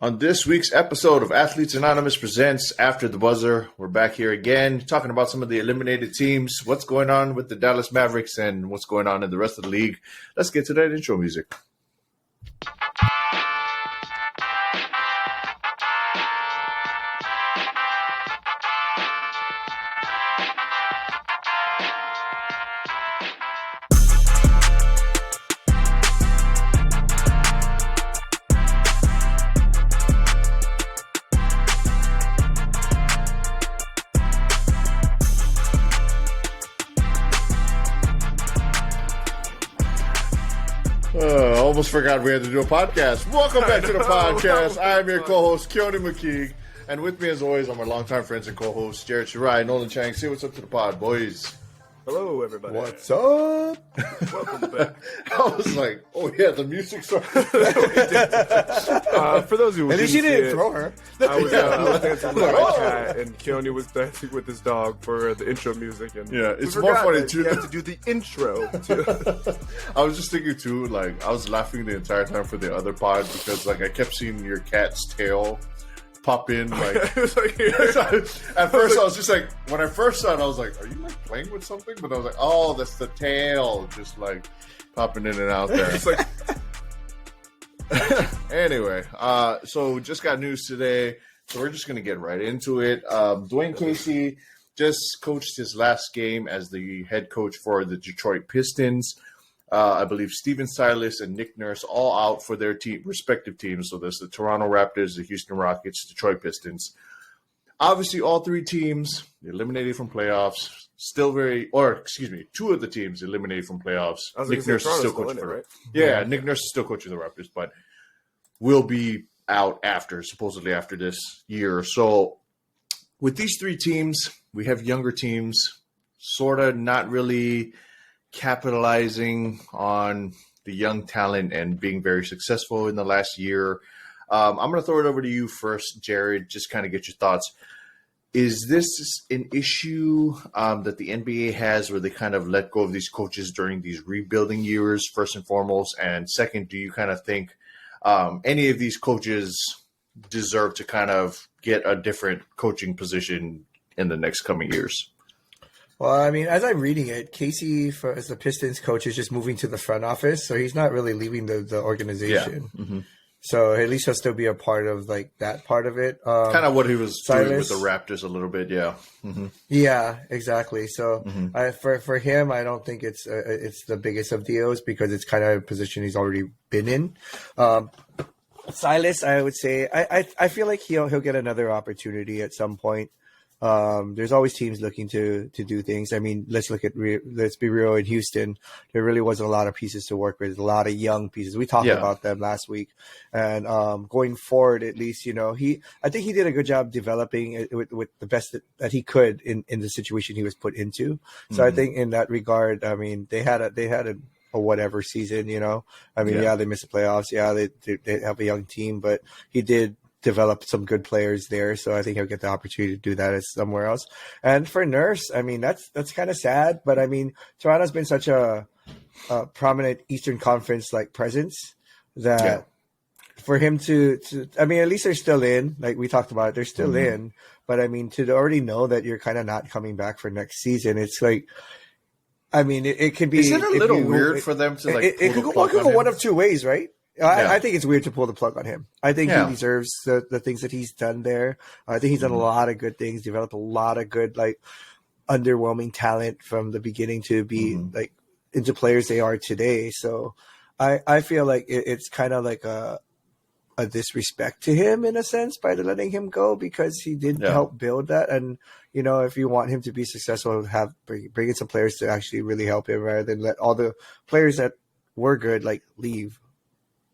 On this week's episode of Athletes Anonymous presents After the Buzzer, we're back here again talking about some of the eliminated teams, what's going on with the Dallas Mavericks, and what's going on in the rest of the league. Let's get to that intro music. Almost forgot we had to do a podcast. Welcome back to the podcast. I'm your co-host, Keone McKeague. And with me, as always, are my longtime friends and co-hosts, Jared Shirai, Nolan Chang. Say what's up to the pod, boys. Hello, everybody. What's up? Welcome back. I was like, oh, yeah, the music started. For those who at least you didn't throw her. I was dancing with my cat, and Keone was dancing with his dog for the intro music. And yeah, it's more funny, too. You have to do the intro, too. I was just thinking, too, like, I was laughing the entire time for the other pod because, like, I kept seeing your cat's tail pop in, like, at first I was just like, when I first saw it, I was like, are you like playing with something? But I was like, oh, that's the tail, just like popping in and out there. It's like anyway, so just got news today, so we're just gonna get right into it. Dwayne Casey just coached his last game as the head coach for the Detroit Pistons. I believe Steven Silas and Nick Nurse all out for their respective teams. So there's the Toronto Raptors, the Houston Rockets, Detroit Pistons. Obviously, all three teams eliminated from playoffs. Two of the teams eliminated from playoffs. Nick Nurse is still coaching right? Yeah, Nick Nurse is still coaching the Raptors, but will be out supposedly after this year. So with these three teams, we have younger teams, sort of not really capitalizing on the young talent and being very successful in the last year. I'm going to throw it over to you first, Jared, just kind of get your thoughts. Is this an issue that the NBA has where they kind of let go of these coaches during these rebuilding years, first and foremost? And second, do you kind of think any of these coaches deserve to kind of get a different coaching position in the next coming years? Well, I mean, as I'm reading it, Casey, as the Pistons coach, is just moving to the front office, so he's not really leaving the organization. Yeah. Mm-hmm. So at least he'll still be a part of like that part of it. Kind of what he was doing with the Raptors a little bit, yeah. Mm-hmm. Yeah, exactly. So for him, I don't think it's the biggest of deals because it's kind of a position he's already been in. Silas, I would say, I feel like he'll get another opportunity at some point. There's always teams looking to do things. I mean, let's be real. In Houston, there really wasn't a lot of pieces to work with, a lot of young pieces. We talked about them last week, and going forward, at least, I think he did a good job developing it with the best that he could in the situation he was put into. So I think in that regard, I mean, they had a whatever season, I mean, they missed the playoffs. Yeah, they have a young team, but he did develop some good players there, so I think he'll get the opportunity to do that as somewhere else. And for Nurse, I mean, that's kind of sad, but I mean, Toronto's been such a prominent Eastern Conference like presence that for him to I mean, at least they're still in, like we talked about, they're still in, but I mean, to already know that you're kind of not coming back for next season, it's like, I mean, it could be. Is it a little weird for them to like? It could go one of two ways, right? I think it's weird to pull the plug on him. I think he deserves the things that he's done there. I think he's done a lot of good things, developed a lot of good, like, underwhelming talent from the beginning to be like into players they are today. So I feel like it's kind of like a disrespect to him in a sense by letting him go because he did help build that. And, if you want him to be successful, bring in some players to actually really help him rather than let all the players that were good, like, leave.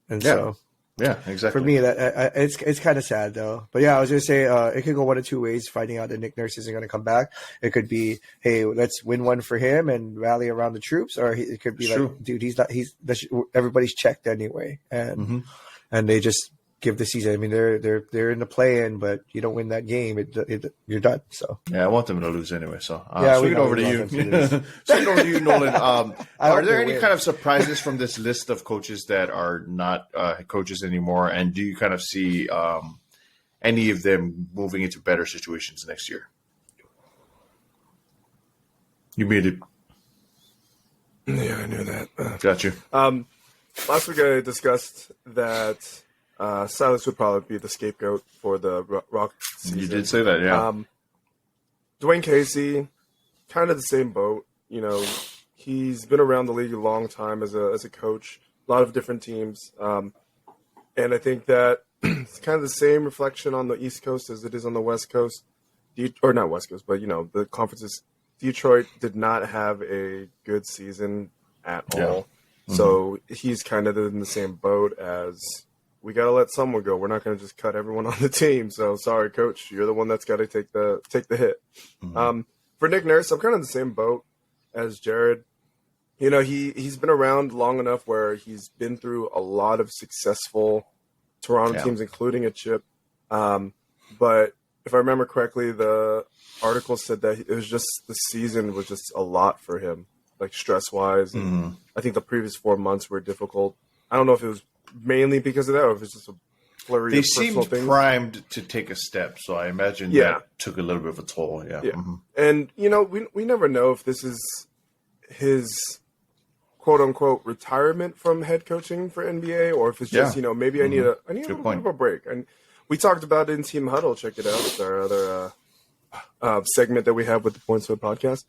And so, exactly. For me, that it's kind of sad though. But yeah, I was gonna say it could go one of two ways. Finding out that Nick Nurse isn't going to come back, it could be, hey, let's win one for him and rally around the troops, or it could be like, dude, he's not. Everybody's checked anyway, and they just give the season. I mean, they're in the play-in, but you don't win that game, you're done. So yeah, I want them to lose anyway. So we swing over to you. Swing over to you, Nolan. Are there any kind of surprises from this list of coaches that are not coaches anymore? And do you kind of see any of them moving into better situations next year? You made it. Yeah, I knew that. Got you. Last week I discussed that Silas would probably be the scapegoat for the Rock season. You did say that, yeah. Dwayne Casey, kind of the same boat. You know, he's been around the league a long time as a coach, a lot of different teams. And I think that it's kind of the same reflection on the East Coast as it is on the West Coast. Or not West Coast, but, you know, the conferences. Detroit did not have a good season at all. Mm-hmm. So he's kind of in the same boat as we got to let someone go. We're not going to just cut everyone on the team. So sorry, coach, you're the one that's got to take the hit. Mm-hmm. For Nick Nurse, I'm kind of in the same boat as Jared. You know, he's been around long enough where he's been through a lot of successful Toronto teams, including a chip. But if I remember correctly, the article said that it was just the season was just a lot for him, like stress-wise. And I think the previous 4 months were difficult. I don't know if it was mainly because of that or if it's just a flurry of personal things. They seemed primed to take a step, so I imagine that took a little bit of a toll. Yeah. Mm-hmm. And, you know, we never know if this is his quote-unquote retirement from head coaching for NBA or if it's just, you know, maybe I need a little bit of a break. And we talked about it in Team Huddle. Check it out. It's our other segment that we have with the Points Hood podcast.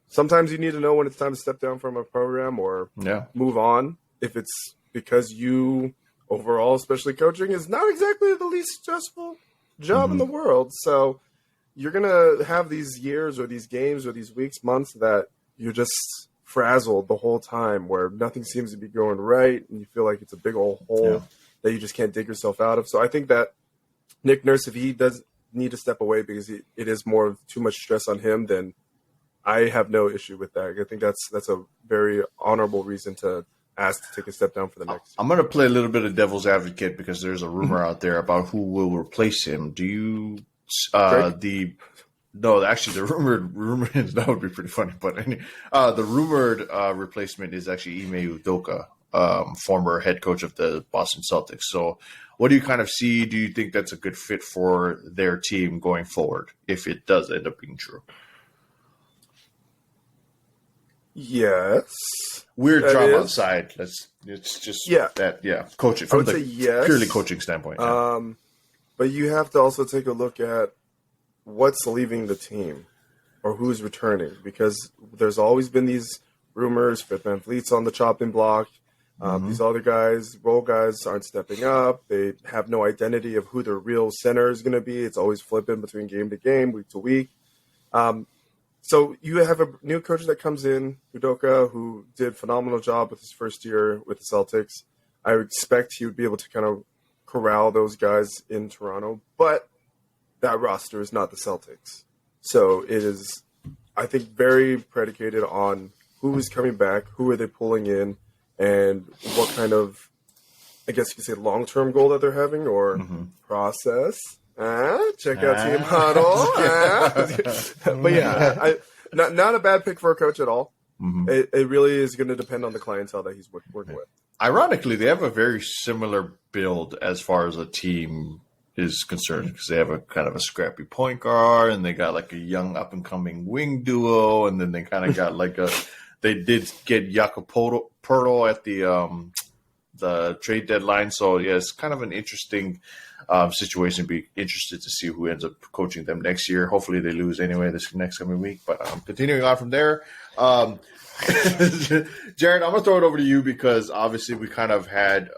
Sometimes you need to know when it's time to step down from a program or move on. If it's because you overall, especially coaching, is not exactly the least stressful job in the world. So you're going to have these years or these games or these weeks, months that you're just frazzled the whole time where nothing seems to be going right and you feel like it's a big old hole that you just can't dig yourself out of. So I think that Nick Nurse, if he does need to step away because it is more of too much stress on him, then I have no issue with that. I think that's a very honorable reason to ask to take a step down for the next. I'm going to play a little bit of devil's advocate because there's a rumor out there about who will replace him. Do you the rumor that would be pretty funny, but the rumored replacement is actually Ime Udoka, former head coach of the Boston Celtics. So what do you kind of see? Do you think that's a good fit for their team going forward if it does end up being true? Yes. Weird drama outside. It's just coaching from the purely coaching standpoint. But you have to also take a look at what's leaving the team or who's returning because there's always been these rumors. Fifth Man Fleet's on the chopping block. These other guys, role guys, aren't stepping up. They have no identity of who their real center is going to be. It's always flipping between game to game, week to week. So you have a new coach that comes in, Udoka, who did a phenomenal job with his first year with the Celtics. I would expect he would be able to kind of corral those guys in Toronto. But that roster is not the Celtics. So it is, I think, very predicated on who is coming back, who are they pulling in, and what kind of, I guess you could say, long-term goal that they're having or process. Check out Team Huddle. But yeah, not a bad pick for a coach at all. It really is going to depend on the clientele that he's working with. Ironically, they have a very similar build as far as a team is concerned because they have a kind of a scrappy point guard and they got like a young up-and-coming wing duo, and then they kind of got like they did get Jakob Poeltl at the trade deadline. So yeah, it's kind of an interesting situation. Be interested to see who ends up coaching them next year. Hopefully they lose anyway this next coming week. But continuing on from there, Jared, I'm gonna throw it over to you because obviously we kind of had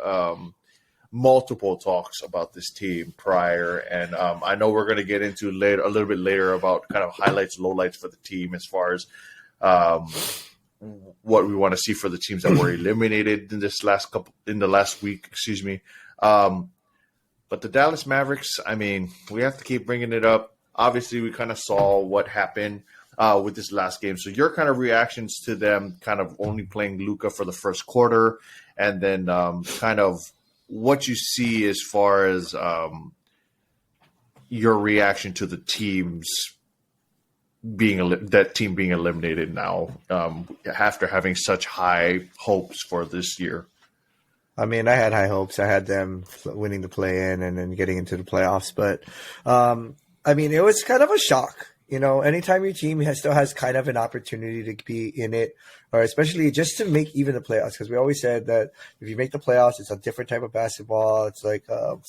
multiple talks about this team prior, and I know we're gonna get into a little bit later about kind of highlights, lowlights for the team as far as what we want to see for the teams that were eliminated in the last week. Excuse me. But the Dallas Mavericks, I mean, we have to keep bringing it up. Obviously, we kind of saw what happened with this last game. So your kind of reactions to them kind of only playing Luka for the first quarter and then kind of what you see as far as your reaction to the teams being that team being eliminated now after having such high hopes for this year. I mean, I had high hopes. I had them winning the play-in and then getting into the playoffs. But, I mean, it was kind of a shock. You know, anytime your team still has kind of an opportunity to be in it, or especially just to make even the playoffs, because we always said that if you make the playoffs, it's a different type of basketball. It's like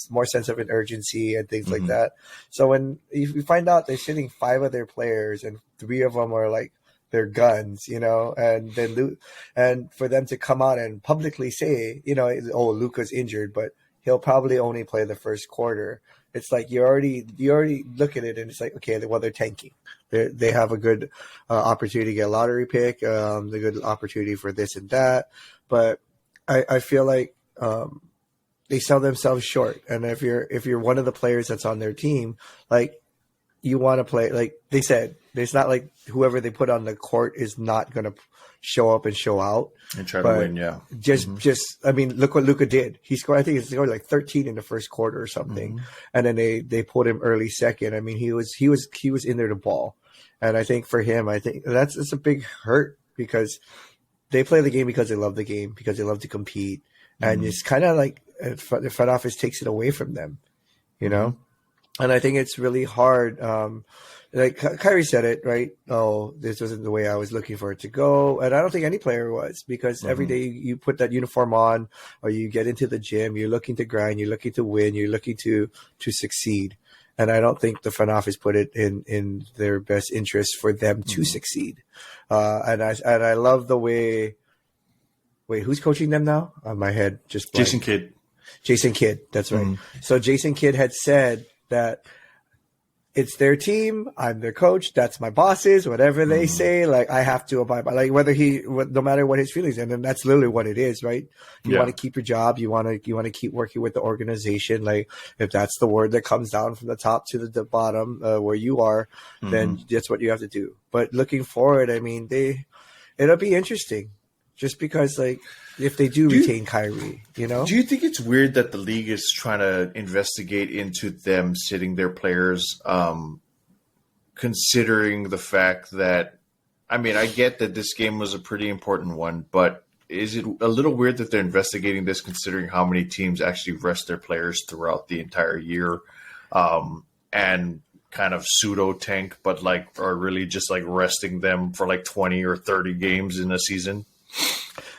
more sense of an urgency and things like that. So when you find out they're sitting 5 of their players and 3 of them are like their guns, you know, and for them to come out and publicly say, you know, oh, Luka's injured, but he'll probably only play the first quarter. It's like you already look at it and it's like, okay, well, they're tanking. They have a good opportunity to get a lottery pick, the good opportunity for this and that. But I feel like they sell themselves short. And if you're one of the players that's on their team, like you want to play, like they said, it's not like whoever they put on the court is not going to show up and show out and try to win. Yeah. Just, I mean, look what Luka did. He scored, I think he scored like 13 in the first quarter or something. And then they pulled him early second. I mean, he was in there to ball. And I think for him, I think it's a big hurt because they play the game because they love the game, because they love to compete. And it's kind of like the front office takes it away from them, you know? And I think it's really hard. Like Kyrie said it, right? Oh, this wasn't the way I was looking for it to go. And I don't think any player was, because every day you put that uniform on or you get into the gym, you're looking to grind, you're looking to win, you're looking to succeed. And I don't think the front office put it in their best interest for them to succeed. And I love the way. Wait, who's coaching them now? On my head, just blank. Jason Kidd. Jason Kidd, that's right. So Jason Kidd had said that it's their team, I'm their coach, that's my bosses, whatever they say, like I have to abide by, like no matter what his feelings, and then that's literally what it is, right? You want to keep your job, you want to keep working with the organization, like if that's the word that comes down from the top to the bottom where you are, then that's what you have to do. But looking forward, I mean, it'll be interesting. Just because, like, if they do retain Kyrie, you know? Do you think it's weird that the league is trying to investigate into them sitting their players, considering the fact that, I mean, I get that this game was a pretty important one, but is it a little weird that they're investigating this considering how many teams actually rest their players throughout the entire year and kind of pseudo tank, but like are really just like resting them for like 20 or 30 games in a season?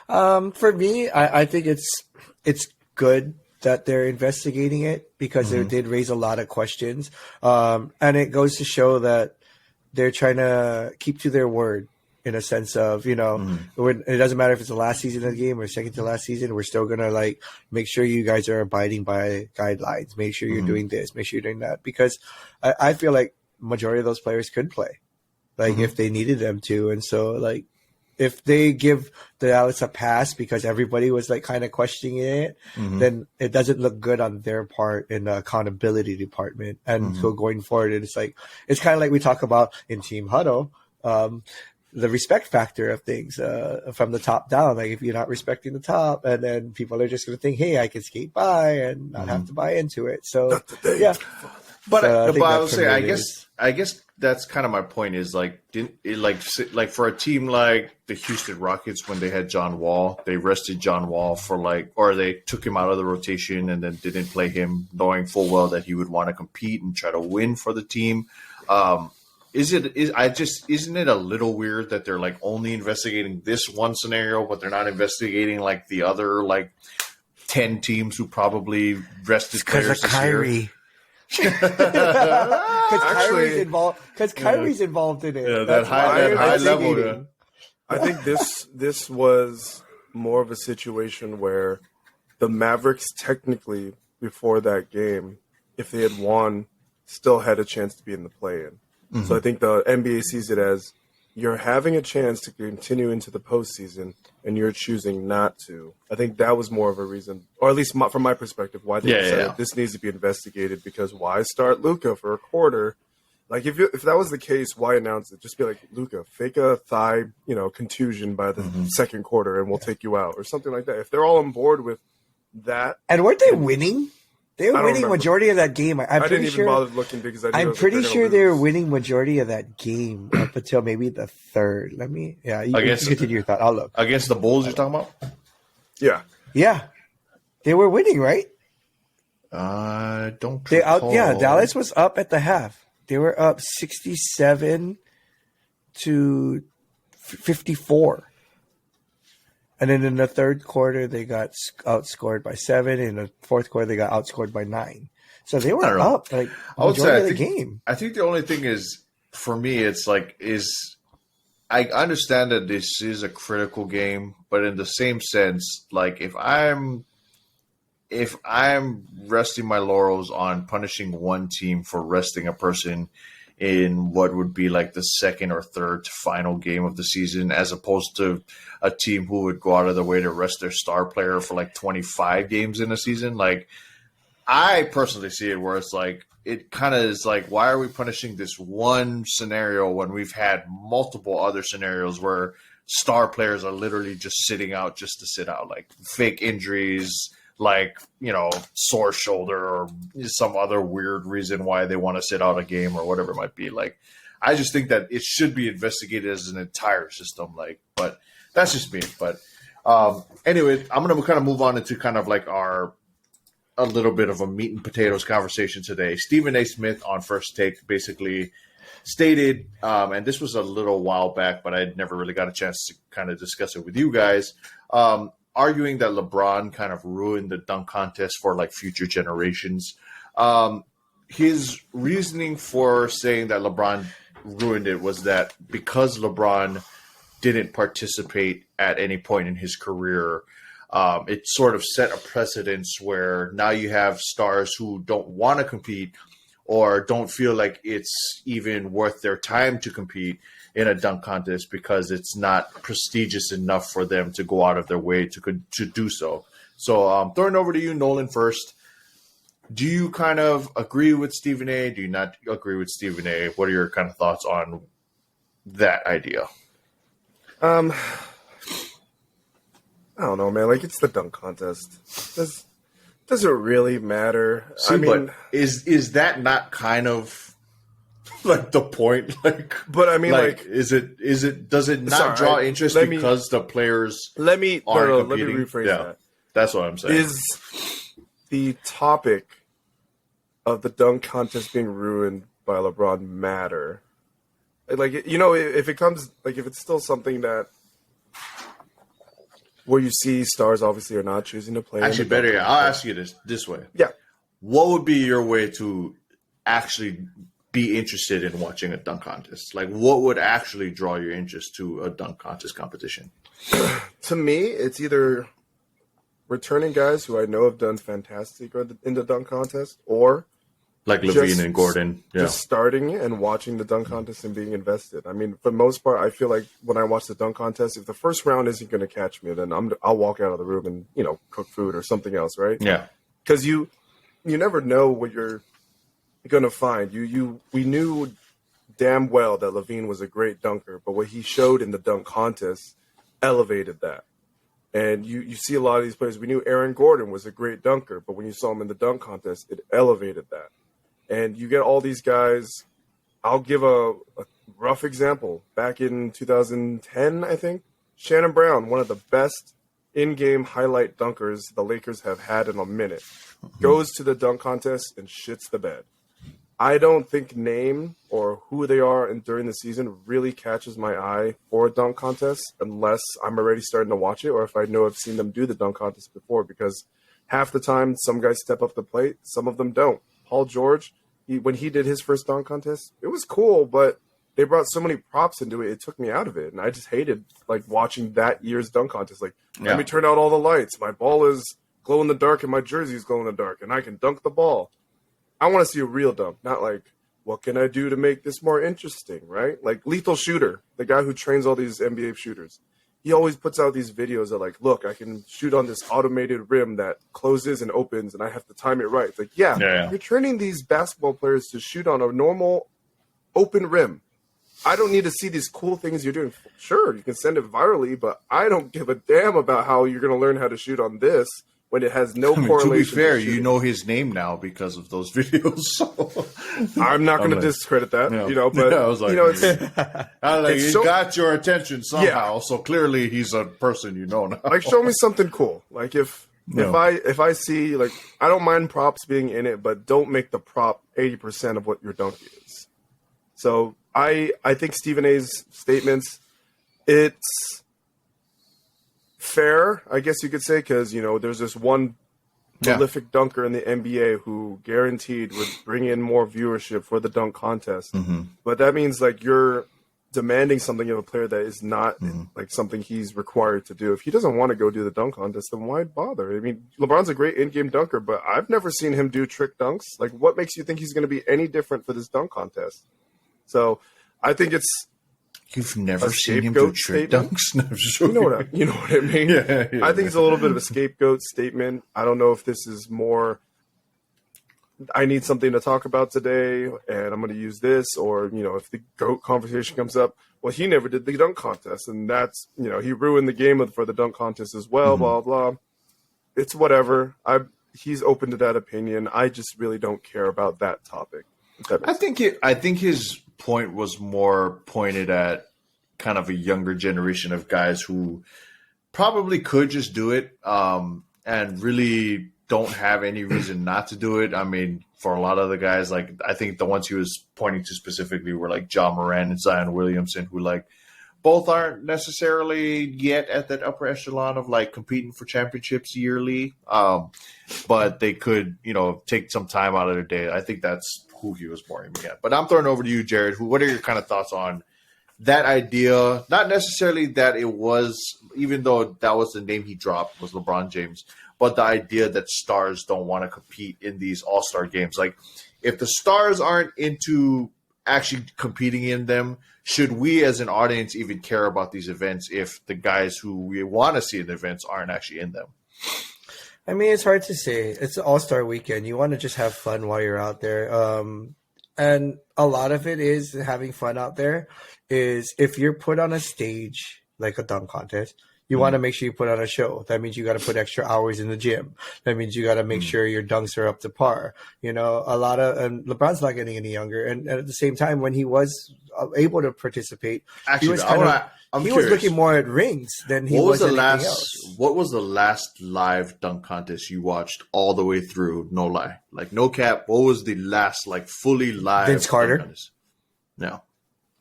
For me, I think it's good that they're investigating it because it did raise a lot of questions. And it goes to show that they're trying to keep to their word in a sense of, you know, it doesn't matter if it's the last season of the game or second to last season. We're still going to like make sure you guys are abiding by guidelines. Make sure you're doing this, make sure you're doing that, because I feel like majority of those players could play like if they needed them to. And so like, if they give the Dallas a pass because everybody was like kind of questioning it, then it doesn't look good on their part in the accountability department. And so going forward, it's like, it's kind of like we talk about in Team Huddle, the respect factor of things from the top down. Like if you're not respecting the top, and then people are just going to think, hey, I can skate by and not have to buy into it. So yeah. But So I would say, I guess that's kind of my point is like, like for a team like the Houston Rockets, when they had John Wall, they rested John Wall for like, or they took him out of the rotation and then didn't play him, knowing full well that he would want to compete and try to win for the team. Isn't it a little weird that they're like only investigating this one scenario, but they're not investigating like the other like 10 teams who probably rested players this year? Because Kyrie's involved. Because Kyrie's involved in it. Yeah, that high level. Yeah. I think this was more of a situation where the Mavericks technically before that game, if they had won, still had a chance to be in the play-in. So I think the NBA sees it as you're having a chance to continue into the postseason, and you're choosing not to. I think that was more of a reason, or at least from my perspective, why they decided this needs to be investigated. Because why start Luka for a quarter? Like if that was the case, why announce it? Just be like, Luka, fake a thigh, contusion by the second quarter, and we'll take you out, or something like that. If they're all on board with that. And weren't they winning? They were I don't winning remember. majority of that game. I didn't even bother looking because I knew I'm like, pretty they're sure gonna they were lose. winning majority of that game up until maybe the third. You Against- continue your thought. I'll look. Against the Bulls, you're talking about? Yeah. Yeah, they were winning, right? Don't They recall. Dallas was up at the half. They were up 67 to 54. And then in the third quarter, they got outscored by 7. In the fourth quarter, they got outscored by 9. So they I don't were know. up like I would majority say of the game. I think the only thing is for me, it's like I understand that this is a critical game, but in the same sense, like if I'm resting my laurels on punishing one team for resting a person in what would be like the second or third final game of the season, as opposed to a team who would go out of their way to rest their star player for like 25 games in a season, like I personally see it where it's like, it kind of is like, why are we punishing this one scenario when we've had multiple other scenarios where star players are literally just sitting out just to sit out, like fake injuries, like, sore shoulder or some other weird reason why they want to sit out a game or whatever it might be. Like, I just think that it should be investigated as an entire system. Like, but that's just me. But anyway, I'm going to kind of move on into kind of like a little bit of a meat and potatoes conversation today. Stephen A. Smith on First Take basically stated, and this was a little while back, but I never really got a chance to kind of discuss it with you guys, arguing that LeBron kind of ruined the dunk contest for like future generations. His reasoning for saying that LeBron ruined it was that because LeBron didn't participate at any point in his career, it sort of set a precedence where now you have stars who don't want to compete or don't feel like it's even worth their time to compete in a dunk contest because it's not prestigious enough for them to go out of their way to do so. So throwing over to you, Nolan, first. Do you kind of agree with Stephen A? Do you not agree with Stephen A? What are your kind of thoughts on that idea? I don't know, man. Like, it's the dunk contest. Does it really matter? See, but is that not kind of like the point? Like, but I mean, like does it not draw interest because the players let me rephrase that. That's what I'm saying. Is the topic of the dunk contest being ruined by LeBron matter? Like, if it comes, like, if it's still something that where you see stars obviously are not choosing to play. Actually, better yet, I'll ask you this way. Yeah. What would be your way to actually be interested in watching a dunk contest? Like, what would actually draw your interest to a dunk contest competition? To me, it's either returning guys who I know have done fantastic in the dunk contest, or like Levine and Gordon. Yeah. Just starting and watching the dunk contest and being invested. I mean, for the most part, I feel like when I watch the dunk contest, if the first round isn't going to catch me, then I'll walk out of the room and, cook food or something else, right? Yeah. Because you never know what you're going to find. We knew damn well that Levine was a great dunker, but what he showed in the dunk contest elevated that. And you see a lot of these players. We knew Aaron Gordon was a great dunker, but when you saw him in the dunk contest, it elevated that. And you get all these guys. I'll give a rough example. Back in 2010, I think, Shannon Brown, one of the best in-game highlight dunkers the Lakers have had in a minute, goes to the dunk contest and shits the bed. I don't think name or who they are during the season really catches my eye for a dunk contest unless I'm already starting to watch it or if I know I've seen them do the dunk contest before, because half the time some guys step up the plate, some of them don't. Paul George, when he did his first dunk contest, it was cool, but they brought so many props into it, it took me out of it. And I just hated watching that year's dunk contest. Let me turn out all the lights. My ball is glow in the dark and my jersey is glow in the dark and I can dunk the ball. I want to see a real dunk, not what can I do to make this more interesting, right? Like Lethal Shooter, the guy who trains all these NBA shooters. He always puts out these videos that look, I can shoot on this automated rim that closes and opens and I have to time it right. It's you're training these basketball players to shoot on a normal open rim. I don't need to see these cool things you're doing. Sure, you can send it virally, but I don't give a damn about how you're going to learn how to shoot on this when it has no I mean, correlation. to be fair, shooting. you know his name now because of those videos. So. I'm not going to like, discredit that, yeah. but I was like, it's I like, he so- got your attention somehow. So clearly, he's a person you know now. like, show me something cool. Like if I see, like, I don't mind props being in it, but don't make the prop 80% of what your dunk is. So I think Stephen A's statements, it's fair, I guess you could say, because, you know, there's this one prolific dunker in the NBA who guaranteed would bring in more viewership for the dunk contest. Mm-hmm. But that means, like, you're demanding something of a player that is not like something he's required to do. If he doesn't want to go do the dunk contest, then why bother? I mean, LeBron's a great in-game dunker, but I've never seen him do trick dunks. Like, what makes you think he's going to be any different for this dunk contest? So I think it's You've never seen him do trick dunks? No, you know what I mean? Yeah, I think it's a little bit of a scapegoat statement. I don't know if this is more, I need something to talk about today, and I'm going to use this, or, you know, if the GOAT conversation comes up, well, he never did the dunk contest, and that's, you know, he ruined the game for the dunk contest as well, blah, blah. It's whatever. He's open to that opinion. I just really don't care about that topic. I think his point was more pointed at kind of a younger generation of guys who probably could just do it and really don't have any reason not to do it. I mean, for a lot of the guys, like, I think the ones he was pointing to specifically were like Ja Morant and Zion Williamson, who, like, both aren't necessarily yet at that upper echelon of, like, competing for championships yearly. But they could, you know, take some time out of their day. I think that's who he was more aiming at. But I'm throwing over to you, Jared. What are your kind of thoughts on that idea? Not necessarily that it was, even though that was the name he dropped, was LeBron James, but the idea that stars don't want to compete in these all-star games. Like, if the stars aren't into actually competing in them, should we as an audience even care about these events if the guys who we want to see in the events aren't actually in them? I mean, it's hard to say. It's an all-star weekend. You want to just have fun while you're out there. And a lot of it is having fun out there is if you're put on a stage, like a dunk contest, you want to make sure you put on a show. That means you got to put extra hours in the gym. That means you got to make sure your dunks are up to par. You know, and LeBron's not getting any younger. And at the same time, when he was able to participate, Actually, he was looking more at rings than he was anything else. What was the last live dunk contest you watched all the way through? No lie, like no cap. What was the last like fully live? Vince Carter. No.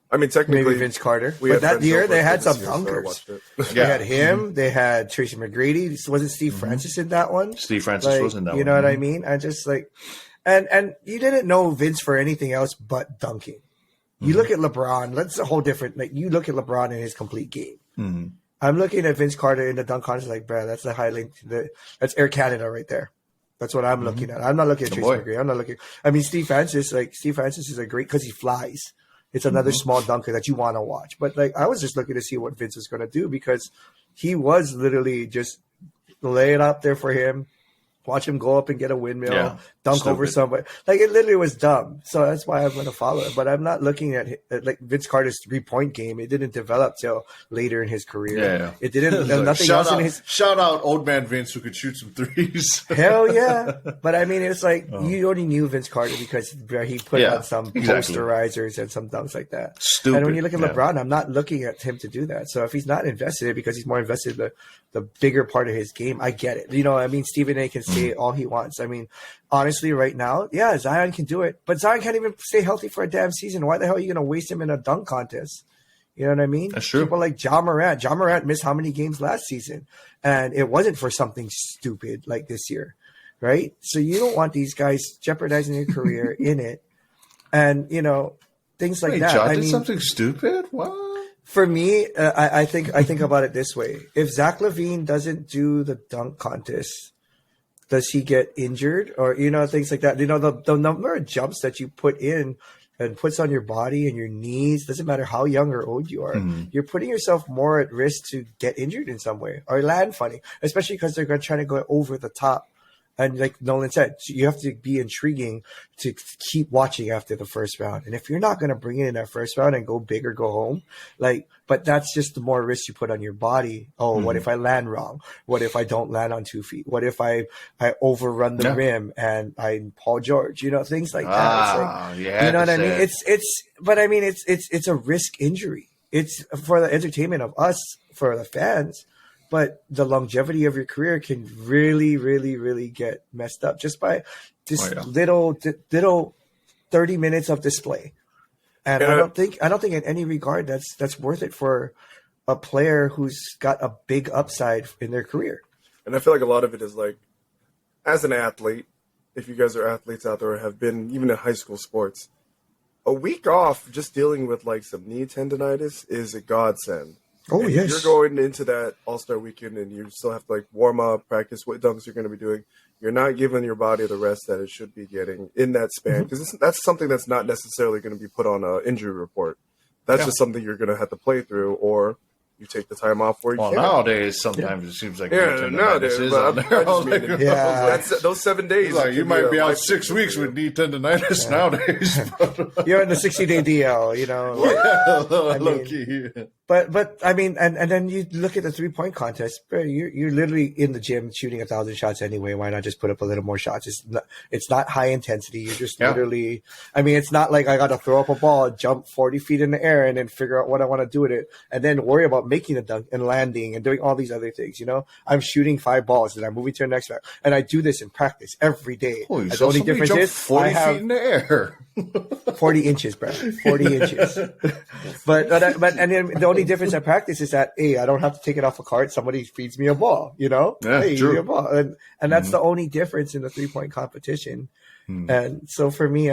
I mean, technically, maybe Vince Carter. But that year they had some dunkers. They had him. They had Tracy McGrady. Wasn't Steve Francis in that one? Steve Francis was in that one. You know what I mean? I just like, and you didn't know Vince for anything else but dunking. You look at LeBron. That's a whole different. Like, you look at LeBron in his complete game. I'm looking at Vince Carter in the dunk contest. Like, bro, that's the highlight. That's Air Canada right there. That's what I'm looking at. I'm not looking at Tracy McGrady. I'm not looking. I mean, Steve Francis is a great because he flies. It's another small dunker that you want to watch. But, like, I was just looking to see what Vince was going to do because he was literally just lay it up there for him, watch him go up and get a windmill, dunk over somebody. Like, it literally was dumb. So that's why I'm going to follow it. But I'm not looking at like Vince Carter's 3-point game. It didn't develop till later in his career. Yeah. It didn't. Like, nothing else in his. Shout out old man Vince who could shoot some threes. Hell yeah! But I mean, it's like you only knew Vince Carter because he put on some posterizers and some dunks like that. Stupid. And when you look at LeBron, I'm not looking at him to do that. So if he's not invested in it because he's more invested in the bigger part of his game, I get it. You know, I mean, Stephen A. can say all he wants. I mean, honestly, right now, Zion can do it, but Zion can't even stay healthy for a damn season. Why the hell are you going to waste him in a dunk contest? You know what I mean? That's true. People like Ja Morant. Ja Morant missed how many games last season? And it wasn't for something stupid like this year, right? So you don't want these guys jeopardizing their career in it. And, you know, things like that. Ja did something stupid? What? For me, I think about it this way. If Zach LaVine doesn't do the dunk contest, does he get injured or, you know, things like that? You know, the number of jumps that you put in and puts on your body and your knees, doesn't matter how young or old you are, you're putting yourself more at risk to get injured in some way or land funny, especially because they're going to try to go over the top And like Nolan said, you have to be intriguing to keep watching after the first round. And if you're not going to bring it in that first round and go big or go home, but that's just the more risk you put on your body. Oh, what if I land wrong? What if I don't land on 2 feet? What if I overrun the rim and I'm Paul George? Things like that. It's you know what I mean? It's a risk injury. It's for the entertainment of us, for the fans. But the longevity of your career can really, really, really get messed up just by this little 30 minutes of display. And I don't think in any regard that's worth it for a player who's got a big upside in their career. And I feel like a lot of it is like, as an athlete, if you guys are athletes out there or have been even in high school sports, a week off just dealing with like some knee tendonitis is a godsend. Oh, and yes. You're going into that All-Star weekend and you still have to like warm up, practice what dunks you're going to be doing. You're not giving your body the rest that it should be getting in that span, because that's something that's not necessarily going to be put on an injury report. That's just something you're going to have to play through, or you take the time off where you can. Nowadays, sometimes it seems like nowadays, is on there. That's those 7 days. Like you might be out 6 weeks with knee tendonitis nowadays. You're in the 60-day DL, low key. But I mean, and then you look at the 3-point contest, bro, you're literally in the gym shooting 1,000 shots anyway. Why not just put up a little more shots? It's not high intensity. You're just literally, I mean, it's not like I got to throw up a ball, jump 40 feet in the air, and then figure out what I want to do with it, and then worry about making a dunk and landing and doing all these other things. I'm shooting 5 balls and I'm moving to the next round, and I do this in practice every day. Holy, the only difference is 40 feet in the air. 40 inches, bro. 40 inches. But and then the only difference at practice is that, hey, I don't have to take it off a cart. Somebody feeds me a ball, Yeah, hey, true. give me a ball. And that's the only difference in the 3-point competition. And so for me,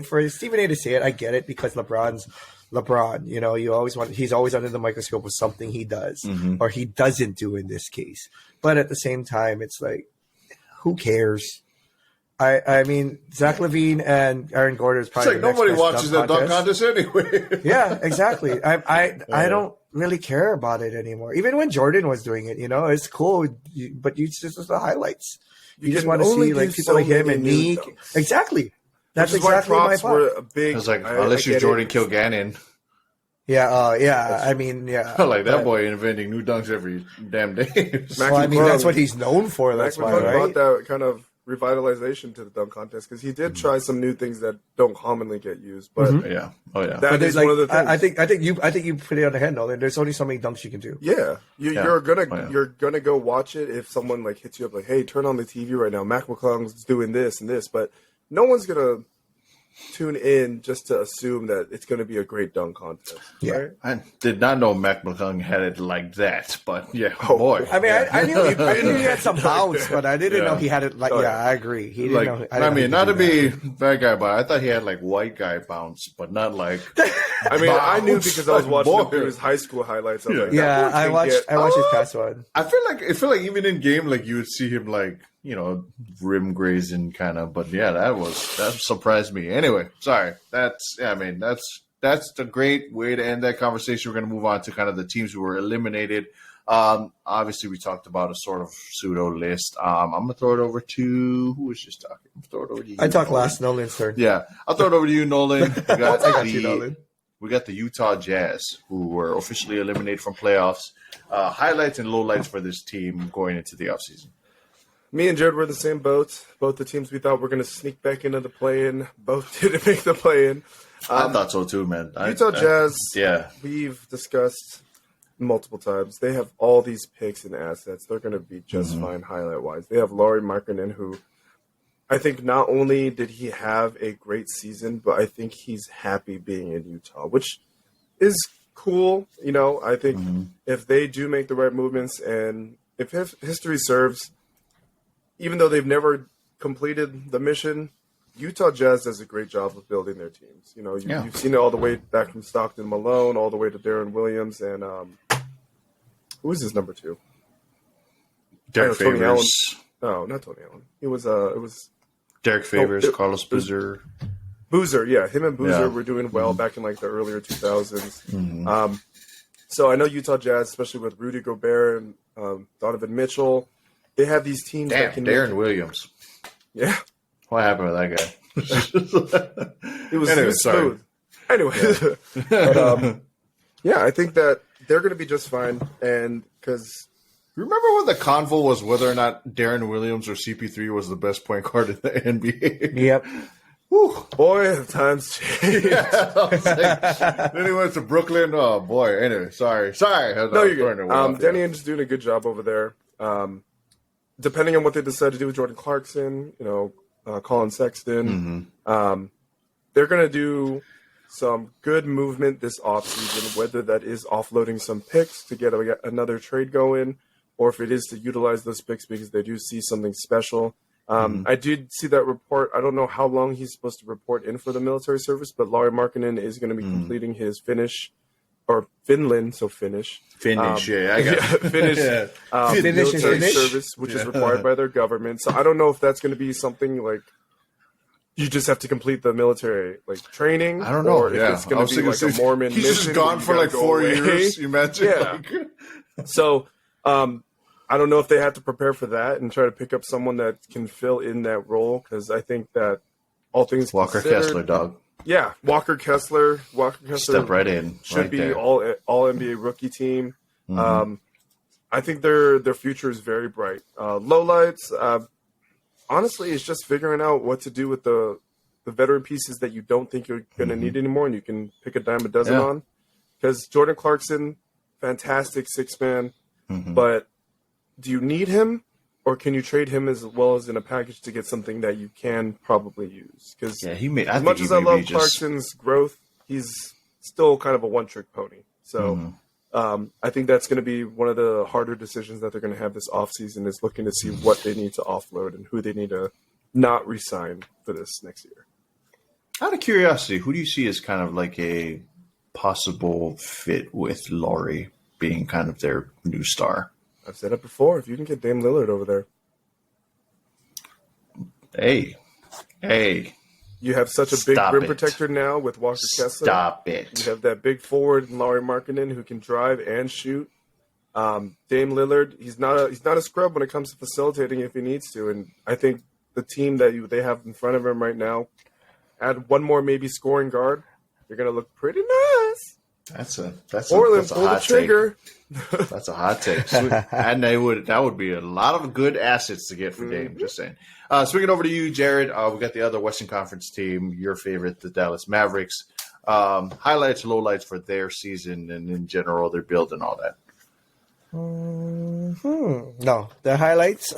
for Stephen A to say it, I get it, because LeBron. You always he's always under the microscope with something he does or he doesn't do in this case. But at the same time, it's like, who cares? I mean, Zach LaVine and Aaron Gordon is probably it's like nobody watches that dunk contest anyway. Yeah, exactly. I don't really care about it anymore. Even when Jordan was doing it, it's cool, but you just the highlights. You just want to see like people like him and Meek. Exactly. That's exactly my point. It's like, unless you're Jordan Kilgannon. Yeah. I mean, yeah. Like that boy inventing new dunks every damn day. Well, I mean, that's what he's known for. That's why, right? Brought that kind of revitalization to the dunk contest, because he did try some new things that don't commonly get used. But that is one of the things. I think you put it on the head, though. There's only so many dunks you can do. Yeah, you're gonna go watch it if someone like hits you up like, hey, turn on the TV right now. Mac McClung's doing this and this, but no one's gonna tune in just to assume that it's going to be a great dunk contest. Yeah, right? I did not know Mac McClung had it like that, but boy. I mean, I knew he had some bounce, but I didn't know he had it like. I agree. He didn't know. I mean, not to be bad guy, but I thought he had like white guy bounce, but not like. I mean, I knew because I was watching him through his high school highlights. I watched his past one. I feel like even in game, like you would see him like, rim grazing kind of, but that surprised me. Anyway, sorry. That's a great way to end that conversation. We're going to move on to kind of the teams who were eliminated. Obviously, we talked about a sort of pseudo list. I'm going to throw it over to who was just talking. I'm throw it over to you. I talked last. Nolan's turn. Yeah, I'll throw it over to you, Nolan. I got you, Nolan. We got the Utah Jazz, who were officially eliminated from playoffs. Highlights and lowlights for this team going into the offseason. Me and Jared were in the same boat. Both the teams we thought were going to sneak back into the play-in. Both didn't make the play-in. I thought so too, man. Utah Jazz, we've discussed multiple times. They have all these picks and assets. They're going to be just fine highlight-wise. They have Lauri Markkanen, who I think not only did he have a great season, but I think he's happy being in Utah, which is cool. I think if they do make the right movements and if history serves, even though they've never completed the mission, Utah Jazz does a great job of building their teams. You've seen it all the way back from Stockton Malone, all the way to Darren Williams, and who is his number 2? Derek Tony Allen. Favors. No, not Tony Allen. It was Derek Favors, Carlos Boozer. Boozer, yeah. Him and Boozer were doing well back in like the earlier 2000s. So I know Utah Jazz, especially with Rudy Gobert and Donovan Mitchell, they have these teams Damn, that can Darren Williams. Yeah. What happened with that guy? It was Anyway, smooth. Anyway, but, yeah, I think that they're going to be just fine, and because Remember when the convo was whether or not Darren Williams or CP3 was the best point guard in the NBA? Yep. Whew. boy, times change. Yeah, I was like, then he went to Brooklyn. Oh boy. Anyway, sorry. No, you're good. Danny Ainge's doing a good job over there. Depending on what they decide to do with Jordan Clarkson, Colin Sexton, they're going to do some good movement this offseason, whether that is offloading some picks to get another trade going, or if it is to utilize those picks because they do see something special. I did see that report. I don't know how long he's supposed to report in for the military service, but Lauri Markkanen is going to be completing his Finland, so Finnish. Finnish, I got it. Finnish, military Finnish? service, which is required by their government. So I don't know if that's going to be something like you just have to complete the military training. I don't know. Or if it's going to be like a Mormon he's mission. just gone for like 4 years. You imagine? Yeah. So I don't know if they have to prepare for that and try to pick up someone that can fill in that role, because I think that all things Walker Kessler, dog. Yeah, Walker Kessler Step right in. should right be there. all NBA rookie team. I think their future is very bright. Lowlights, honestly, it's just figuring out what to do with the veteran pieces that you don't think you're going to need anymore, and you can pick a dime a dozen on. Because Jordan Clarkson, fantastic six-man, but do you need him, or can you trade him as well as in a package to get something that you can probably use? Because as much as I love Clarkson's growth, he's still kind of a one-trick pony. So I think that's going to be one of the harder decisions that they're going to have this offseason, is looking to see what they need to offload and who they need to not re-sign for this next year. Out of curiosity, who do you see as kind of like a possible fit with Lauri being kind of their new star? I've said it before. If you can get Dame Lillard over there. Hey. You have such a big rim protector now with Walker Kessler. Stop it. You have that big forward, Lauri Markkanen, who can drive and shoot. Dame Lillard, he's not a scrub when it comes to facilitating if he needs to. And I think the team that they have in front of him right now, add one more maybe scoring guard, you're going to look pretty nice. That's a Portland, pull the hot trigger. Take. That's a hot take. And that would be a lot of good assets to get for Dame. Just saying. Swinging over to you, Jared. We got the other Western Conference team, your favorite, the Dallas Mavericks. Highlights, lowlights for their season and in general, their build and all that. No, the highlights.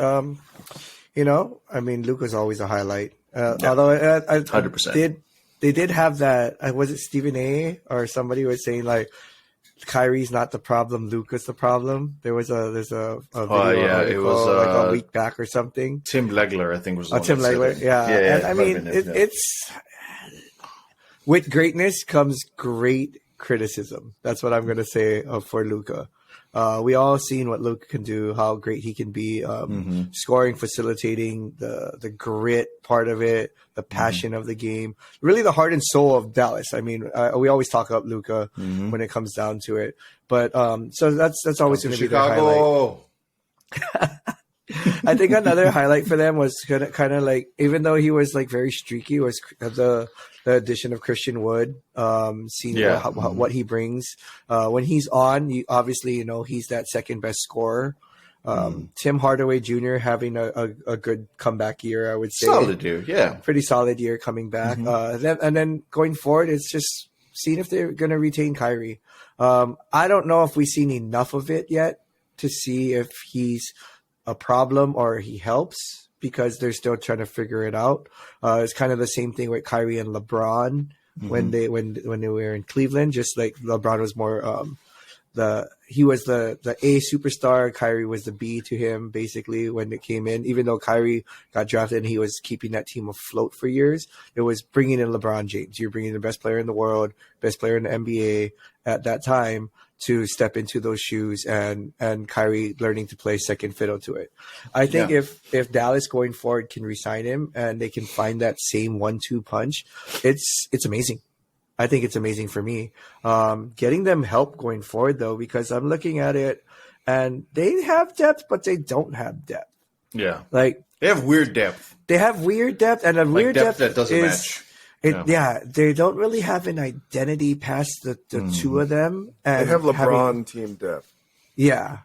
Luka's always a highlight. Although I 100%. They did have that. Was it Stephen A. or somebody was saying like Kyrie's not the problem, Luka's the problem. There's a video article, it was like a week back or something. Tim Legler, I think, was the one Tim that said Legler, it. yeah. And I mean, it. it's with greatness comes great criticism. That's what I'm going to say for Luka. We all seen what Luka can do, how great he can be, scoring, facilitating, the grit part of it, the passion of the game, really the heart and soul of Dallas. I mean, we always talk about Luka when it comes down to it, but so that's always going to be their highlight. I think another highlight for them was kind of like, even though he was like very streaky, was the addition of Christian Wood. Seeing what he brings when he's on. Obviously, he's that second best scorer. Tim Hardaway Jr. having a good comeback year, I would say. Solid dude, yeah, pretty solid year coming back. And then going forward, it's just seeing if they're going to retain Kyrie. I don't know if we've seen enough of it yet to see if he's a problem or he helps, because they're still trying to figure it out. It's kind of the same thing with Kyrie and LeBron when they were in Cleveland. Just like LeBron was more he was the A superstar, Kyrie was the B to him basically when it came in. Even though Kyrie got drafted and he was keeping that team afloat for years, it was bringing in LeBron James. You're bringing the best player in the world, best player in the NBA at that time, to step into those shoes, and Kyrie learning to play second fiddle to it. I think if Dallas going forward can re-sign him and they can find that same 1-2 punch, it's amazing. I think it's amazing for me. Getting them help going forward though, because I'm looking at it and they have depth, but they don't have depth. Yeah. Like They have weird depth. they have weird depth, and a weird depth depth that doesn't is, match. yeah, they don't really have an identity past the two of them. And They have LeBron team depth. Yeah,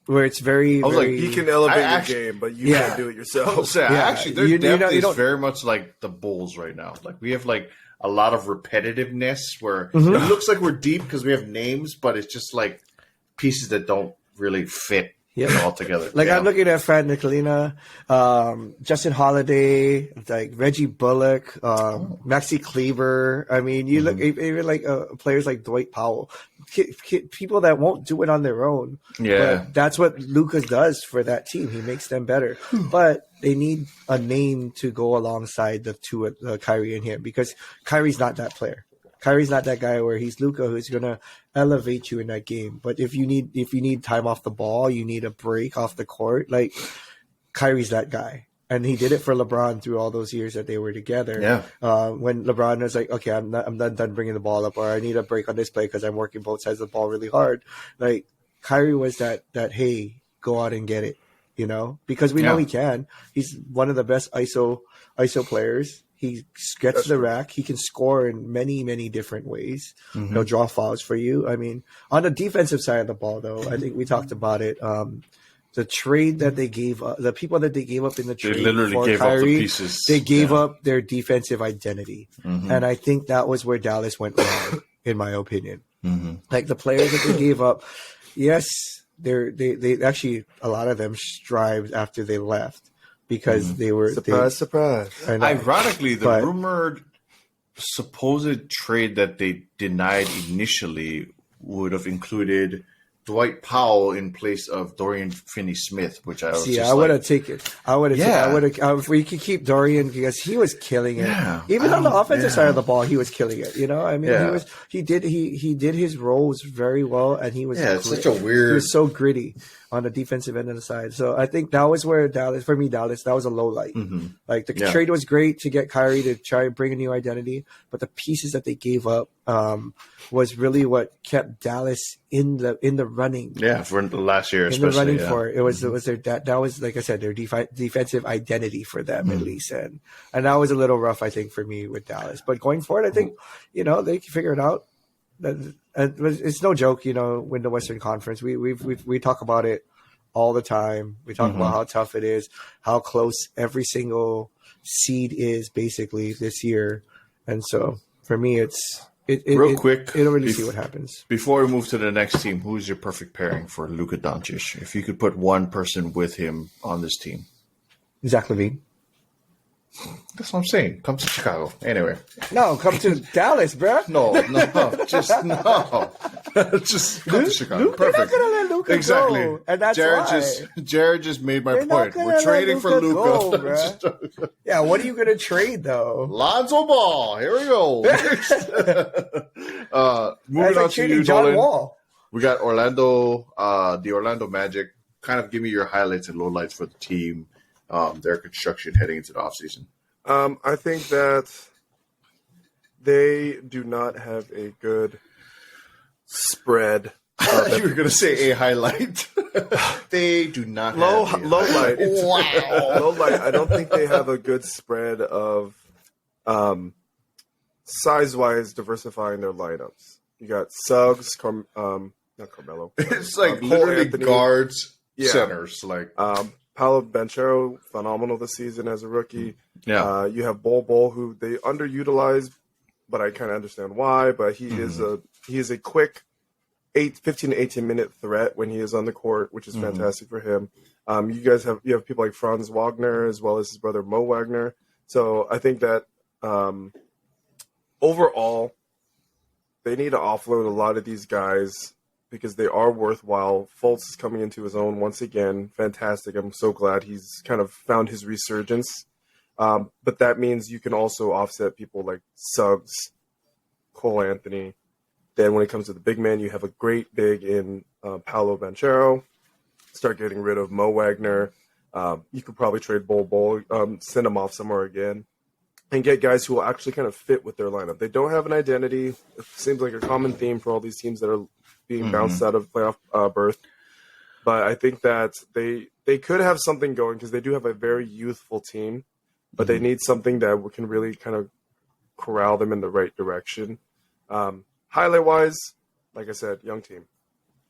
where it's very, I was like, very, He can elevate your game, but you can't do it yourself. Actually, their You depth don't- is very much like the Bulls right now. Like we have like a lot of repetitiveness where Mm-hmm. it looks like we're deep because we have names, but it's just like pieces that don't really fit all together. Like I'm looking at Fran Nicolina, Justin Holiday, like Reggie Bullock, Maxi Kleber. I mean, you look even like players like Dwight Powell, people that won't do it on their own. Yeah. But that's what Luka does for that team. He makes them better. But they need a name to go alongside the two, Kyrie and him, because Kyrie's not that player. Kyrie's not that guy where he's Luka who's gonna elevate you in that game. But if you need time off the ball, you need a break off the court. Like Kyrie's that guy, and he did it for LeBron through all those years that they were together. Yeah. When LeBron was like, okay, I'm done bringing the ball up, or I need a break on this play because I'm working both sides of the ball really hard. Like Kyrie was that hey, go out and get it, because we know he can. He's one of the best ISO players. He gets to the rack. He can score in many, many different ways. He'll draw fouls for you. I mean, on the defensive side of the ball, though, I think we talked about it. The trade that they gave up, the people that they gave up in the trade, they literally for gave Kyrie, up the pieces. They gave up their defensive identity, and I think that was where Dallas went wrong, in my opinion. Like the players that they gave up, yes, they actually, a lot of them strived after they left. Because they were surprise. Ironically, the rumored supposed trade that they denied initially would have included Dwight Powell in place of Dorian Finney-Smith, which I was I would have taken. I would have. Yeah. I would have. If we could keep Dorian, because he was killing it. Yeah. Even on the offensive side of the ball, he was killing it. I mean, he did his roles very well, and he was. Yeah, it's such a weird. He was so gritty on the defensive end of the side. So I think that was where Dallas, that was a low light. Like the trade was great to get Kyrie to try and bring a new identity, but the pieces that they gave up was really what kept Dallas in the running. Yeah, for the last year, in the running for it. It was their that was, like I said, their defensive identity for them at least, and that was a little rough, I think, for me with Dallas. But going forward, I think they can figure it out. It's no joke, win the Western Conference. We talk about it all the time. We talk about how tough it is, how close every single seed is basically this year, and so for me, it's. Real quick, you don't really see what happens. Before we move to the next team, who's your perfect pairing for Luka Doncic? If you could put one person with him on this team. Zach LaVine. That's what I'm saying. Come to Chicago. Anyway. No, come to Dallas, bro. No. Just come to Chicago. Luka, Perfect. They're not gonna let Luka Exactly. go, and that's Jared just made my They're not point. gonna We're trading let for Luka Luka. go, yeah, what are you gonna trade though? Lonzo Ball. Here we go. Moving on to you, John Nolan. Wall. We got Orlando, the Orlando Magic. Kind of give me your highlights and lowlights for the team, their construction heading into the offseason. I think that they do not have a good spread. You were going to say a highlight. They do not Low have light. Wow. Low light. I don't think they have a good spread of size-wise diversifying their lineups. You got Suggs, not Carmelo. It's like Cole literally Anthony. guards, Yeah. centers. Like Paolo Banchero, phenomenal this season as a rookie. Yeah. You have Bol, who they underutilize, but I kind of understand why. But he is a quick 15 to 18-minute threat when he is on the court, which is fantastic for him. You have people like Franz Wagner as well as his brother Mo Wagner. So I think that overall, they need to offload a lot of these guys because they are worthwhile. Fultz is coming into his own once again. Fantastic. I'm so glad he's kind of found his resurgence. But that means you can also offset people like Suggs, Cole Anthony. Then when it comes to the big man, you have a great big in Paolo Banchero. Start getting rid of Mo Wagner. You could probably trade Bol, send him off somewhere again, and get guys who will actually kind of fit with their lineup. They don't have an identity. It seems like a common theme for all these teams that are being bounced out of playoff berth. But I think that they they could have something going because they do have a very youthful team, but they need something that can really kind of corral them in the right direction. Highlight-wise, like I said, young team.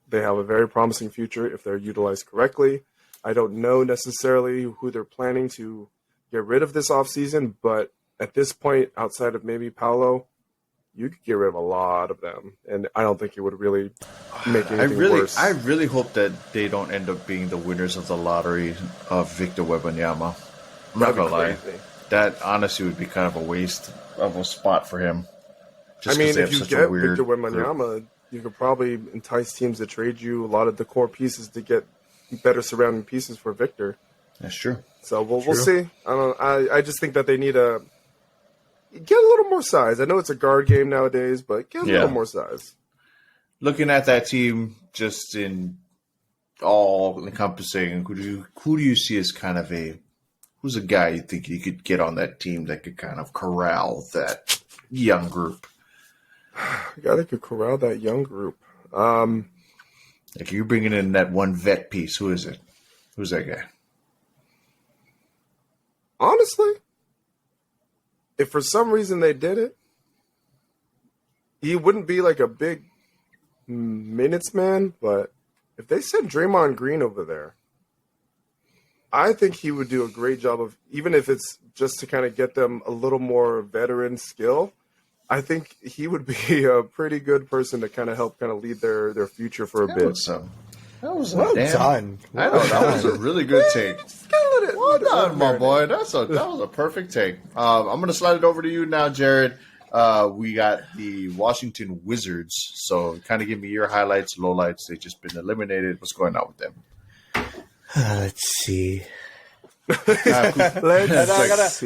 They have a very promising future if they're utilized correctly. I don't know necessarily who they're planning to get rid of this offseason, but at this point, outside of maybe Paolo, you could get rid of a lot of them, and I don't think it would really make anything worse. I really hope that they don't end up being the winners of the lottery of Victor Wembanyama. I'm not gonna lie. That honestly would be kind of a waste of a spot for him. I mean, if you get Victor Wembanyama, you could probably entice teams to trade you a lot of the core pieces to get better surrounding pieces for Victor. That's true. So we'll see. I just think that they need to get a little more size. I know it's a guard game nowadays, but get a little more size. Looking at that team, just in all encompassing, who do you see as kind of who's a guy you think you could get on that team that could kind of corral that young group? A guy that could corral that young group. Like you're bringing in that one vet piece. Who is it? Who's that guy? Honestly, if for some reason they did it, he wouldn't be like a big minutes man, but if they sent Draymond Green over there, I think he would do a great job of, even if it's just to kind of get them a little more veteran skill, I think he would be a pretty good person to kind of help kind of lead their future for a bit. That was well done. I know that was a really good take. Well done, my boy. That was a perfect take. I'm going to slide it over to you now, Jared. We got the Washington Wizards. So kind of give me your highlights, lowlights. They've just been eliminated. What's going on with them? Let's see. I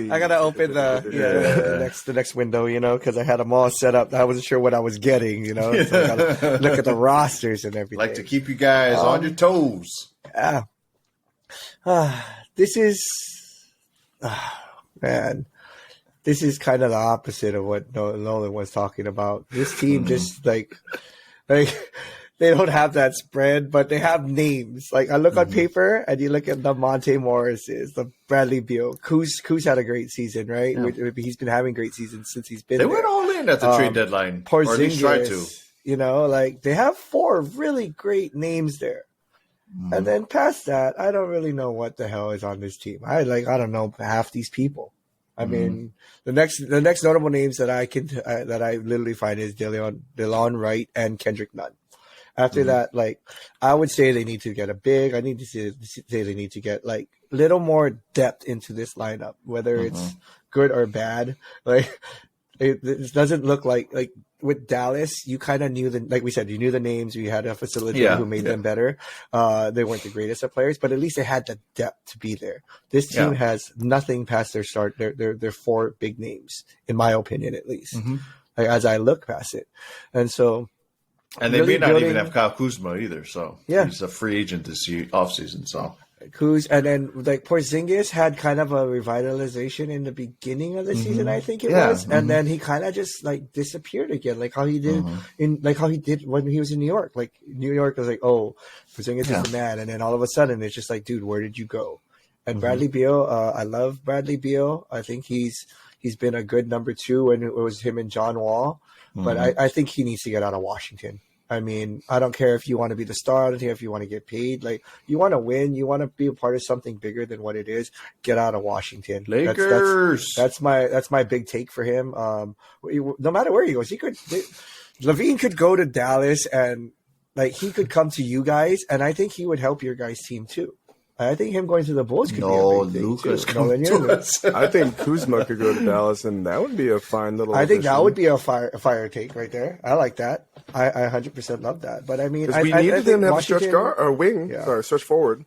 gotta open the next window, because I had them all set up. I wasn't sure what I was getting, so I gotta look at the rosters and everything. Like to keep you guys on your toes. Yeah. This is, man. This is kind of the opposite of what Nolan was talking about. This team just like they don't have that spread, but they have names. Like I look on paper and you look at the Monte Morrises, the Bradley Beal. Kuz had a great season, right? Yeah. He's been having great seasons since he's been there. They went all in at the trade deadline. Porzingis, or at least tried to. Like they have 4 really great names there. And then past that, I don't really know what the hell is on this team. I don't know half these people. I mean, the next notable names that I literally find is DeLon Wright and Kendrick Nunn. After that, I would say they need to get a big. I need to say they need to get little more depth into this lineup, whether it's good or bad. It doesn't look like with Dallas, you kind of knew like we said, you knew the names. You had a facility who made them better. They weren't the greatest of players, but at least they had the depth to be there. This team has nothing past their start. They're 4 big names, in my opinion, at least. As I look past it, and so. And they may not even have Kyle Kuzma either, so he's a free agent this offseason. So Kuz, and then Porzingis had kind of a revitalization in the beginning of the season, I think it was, and then he kind of just disappeared again, like how he did when he was in New York. Like New York was like, oh, Porzingis is the man, and then all of a sudden it's just like, dude, where did you go? And Bradley Beal, I love Bradley Beal. I think he's been a good number 2 when it was him and John Wall. But I think he needs to get out of Washington. I mean, I don't care if you want to be the star. I don't care if you want to get paid. You want to win. You want to be a part of something bigger than what it is. Get out of Washington. Lakers. That's my big take for him. No matter where he goes, Levine could go to Dallas and he could come to you guys, and I think he would help your guys' team too. I think him going to the Bulls could be a big thing too. I think Kuzma could go to Dallas, and that would be a fine little. I think that would be a fire take right there. I like that. I 100% love that. But I mean, we needed them to have a stretch guard or wing, stretch forward.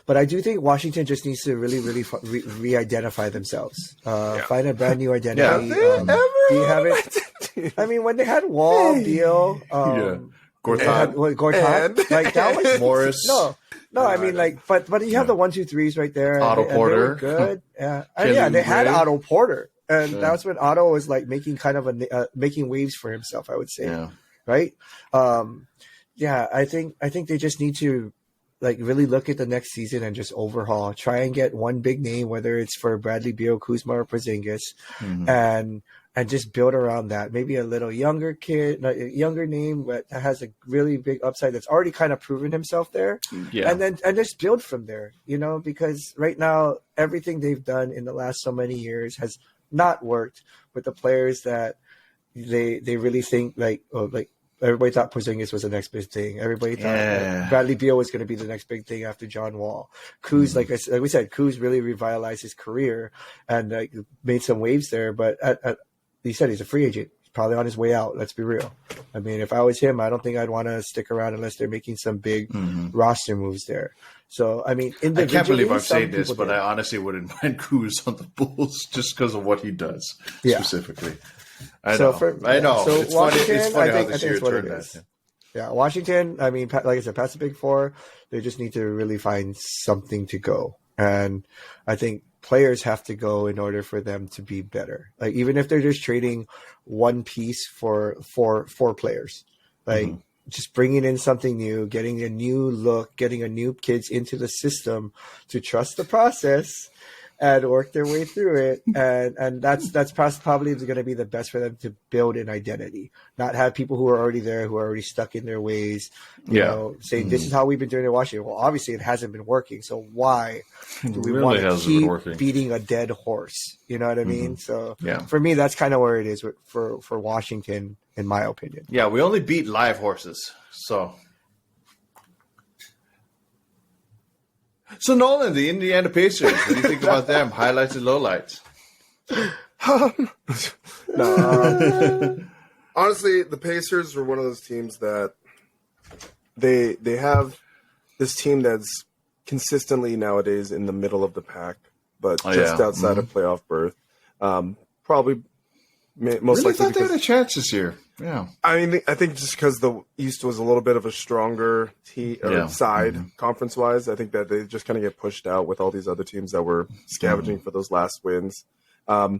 But I do think Washington just needs to really, really re-identify themselves. Find a brand new identity. Do you have it? I mean, when they had Wall, Beal, Gortat, that was Morris. No, I mean but you have the 1, 2, 3s right there. Otto Porter, good. Yeah, they had Otto Porter, and that's when Otto was making kind of making waves for himself. I would say, right? I think they just need to like really look at the next season and just overhaul. Try and get one big name, whether it's for Bradley Beal, Kuzma, or Porzingis, and just build around that. Maybe a little younger kid, like a younger name that has a really big upside that's already kind of proven himself there. Yeah. And just build from there, because right now everything they've done in the last so many years has not worked with the players that they really think like everybody thought Porzingis was the next big thing. Everybody thought that Bradley Beal was going to be the next big thing after John Wall. Kuz, like we said, Kuz really revitalized his career and made some waves there. But he said he's a free agent. He's probably on his way out. Let's be real. I mean, if I was him, I don't think I'd want to stick around unless they're making some big roster moves there. So, I mean, I can't believe I'm saying this, but I honestly wouldn't mind Kuz on the Bulls just because of what he does specifically. I know. So it's Washington, funny I how think this it's year what it turned is. out. Yeah, Washington, I mean, like I said, past the Big Four, they just need to really find something to go. And I think players have to go in order for them to be better. Like, even if they're just trading one piece for four players, like just bringing in something new, getting a new look, getting a new kids into the system to trust the process and work their way through it. And that's probably going to be the best for them to build an identity, not have people who are already there, who are already stuck in their ways, saying this is how we've been doing it in Washington. Well, obviously it hasn't been working. So why do we want to keep beating a dead horse? You know what I mean? So for me, that's kind of where it is for Washington, in my opinion. Yeah, we only beat live horses. So Nolan, the Indiana Pacers, what do you think about them? Highlights and lowlights? Honestly, the Pacers were one of those teams that they have this team that's consistently nowadays in the middle of the pack, but just outside of playoff berth. Probably most likely thought they had a chance this year. Yeah, I mean, I think just because the East was a little bit of a stronger side conference-wise, I think that they just kind of get pushed out with all these other teams that were scavenging for those last wins. But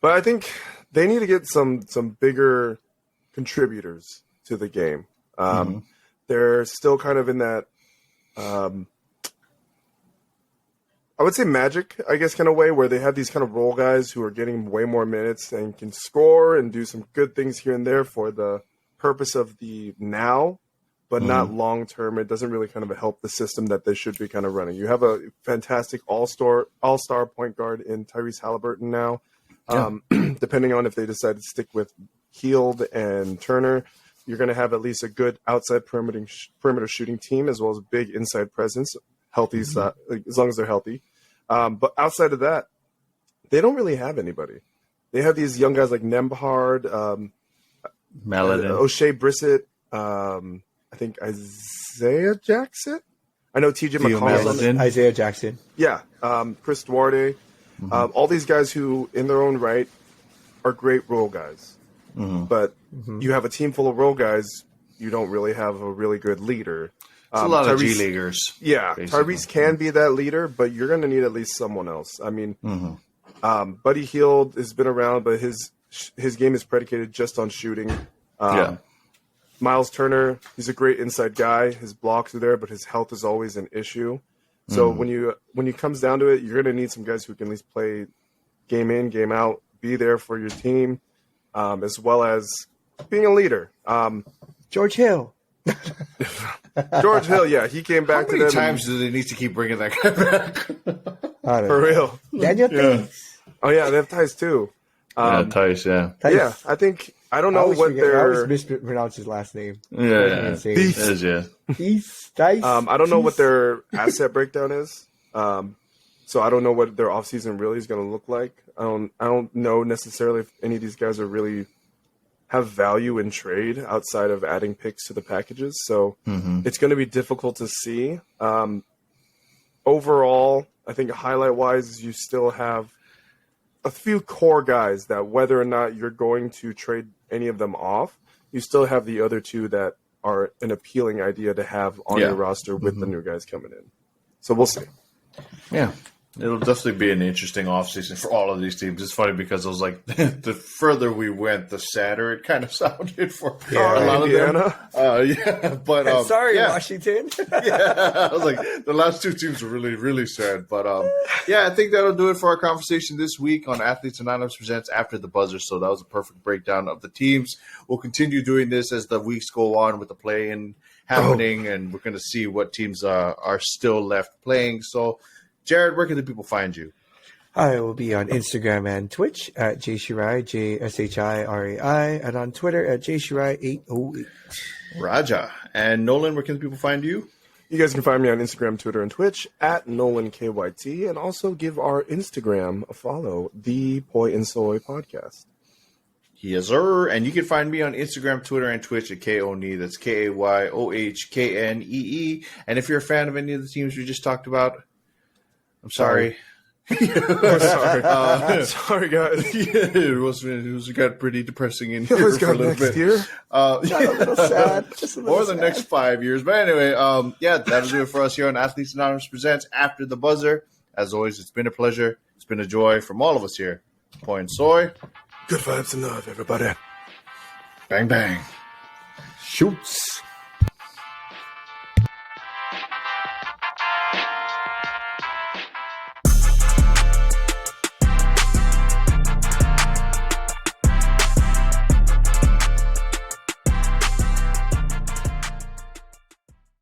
I think they need to get some bigger contributors to the game. They're still kind of in that, I would say magic, I guess, kind of way where they have these kind of role guys who are getting way more minutes and can score and do some good things here and there for the purpose of the now, but not long term. It doesn't really kind of help the system that they should be kind of running. You have a fantastic all-star point guard in Tyrese Halliburton now. Depending on if they decide to stick with Hield and Turner, you're going to have at least a good outside perimeter shooting team as well as a big inside presence, healthy as long as they're healthy. But outside of that, they don't really have anybody. They have these young guys like Nembhard, Maladin, O'Shea Brissett, I think Isaiah Jackson. I know TJ McConnell. Isaiah Jackson. Yeah, Chris Duarte. All these guys who, in their own right, are great role guys. But you have a team full of role guys, you don't really have a really good leader. It's a lot of G-leaguers. Yeah, basically. Tyrese can be that leader, but you're going to need at least someone else. I mean, Buddy Hield has been around, but his game is predicated just on shooting. Miles Turner, he's a great inside guy. His blocks are there, but his health is always an issue. So when it comes down to it, you're going to need some guys who can at least play game in, game out, be there for your team, as well as being a leader. George Hill. George Hill, yeah, he came back. How many times do they need to keep bringing that guy back? For real. Daniel Theis. Oh yeah, they have Theis too. Theis, yeah. Yeah, I don't know what they're. I always mispronounce his last name. Yeah. Theis. I don't know what their asset breakdown is. So I don't know what their offseason really is going to look like. I don't know necessarily if any of these guys are really have value in trade outside of adding picks to the packages. So it's going to be difficult to see. Overall, I think highlight-wise, you still have a few core guys that whether or not you're going to trade any of them off, you still have the other two that are an appealing idea to have on your roster with the new guys coming in. So we'll see. Yeah. It'll definitely be an interesting offseason for all of these teams. It's funny because I was like, the further we went, the sadder it kind of sounded for a lot Indiana. of them. But sorry, Washington. I was like, the last two teams were really, really sad. But I think that'll do it for our conversation this week on Athletes Anonymous Presents After the Buzzer. So that was a perfect breakdown of the teams. We'll continue doing this as the weeks go on with the play-in happening, and we're going to see what teams are still left playing. So, Jared, where can the people find you? I will be on Instagram and Twitch at jshirai, JSHIRAI, and on Twitter at jshirai808. Raja. And Nolan, where can the people find you? You guys can find me on Instagram, Twitter, and Twitch at NolanKYT, and also give our Instagram a follow, the Poi and Soy Podcast. Yes, sir. And you can find me on Instagram, Twitter, and Twitch at KOHKNEE. That's KAYOHKNEE. And if you're a fan of any of the teams we just talked about, I'm sorry. Sorry. Sorry, guys. It got pretty depressing in here Let's for go a little next bit. year. A little sad. Just a little Or the sad. next 5 years. But anyway, that'll do it for us here on Athletes Anonymous Presents After the Buzzer. As always, it's been a pleasure. It's been a joy from all of us here. Point Soy. Good vibes and love, everybody. Bang, bang. Shoots.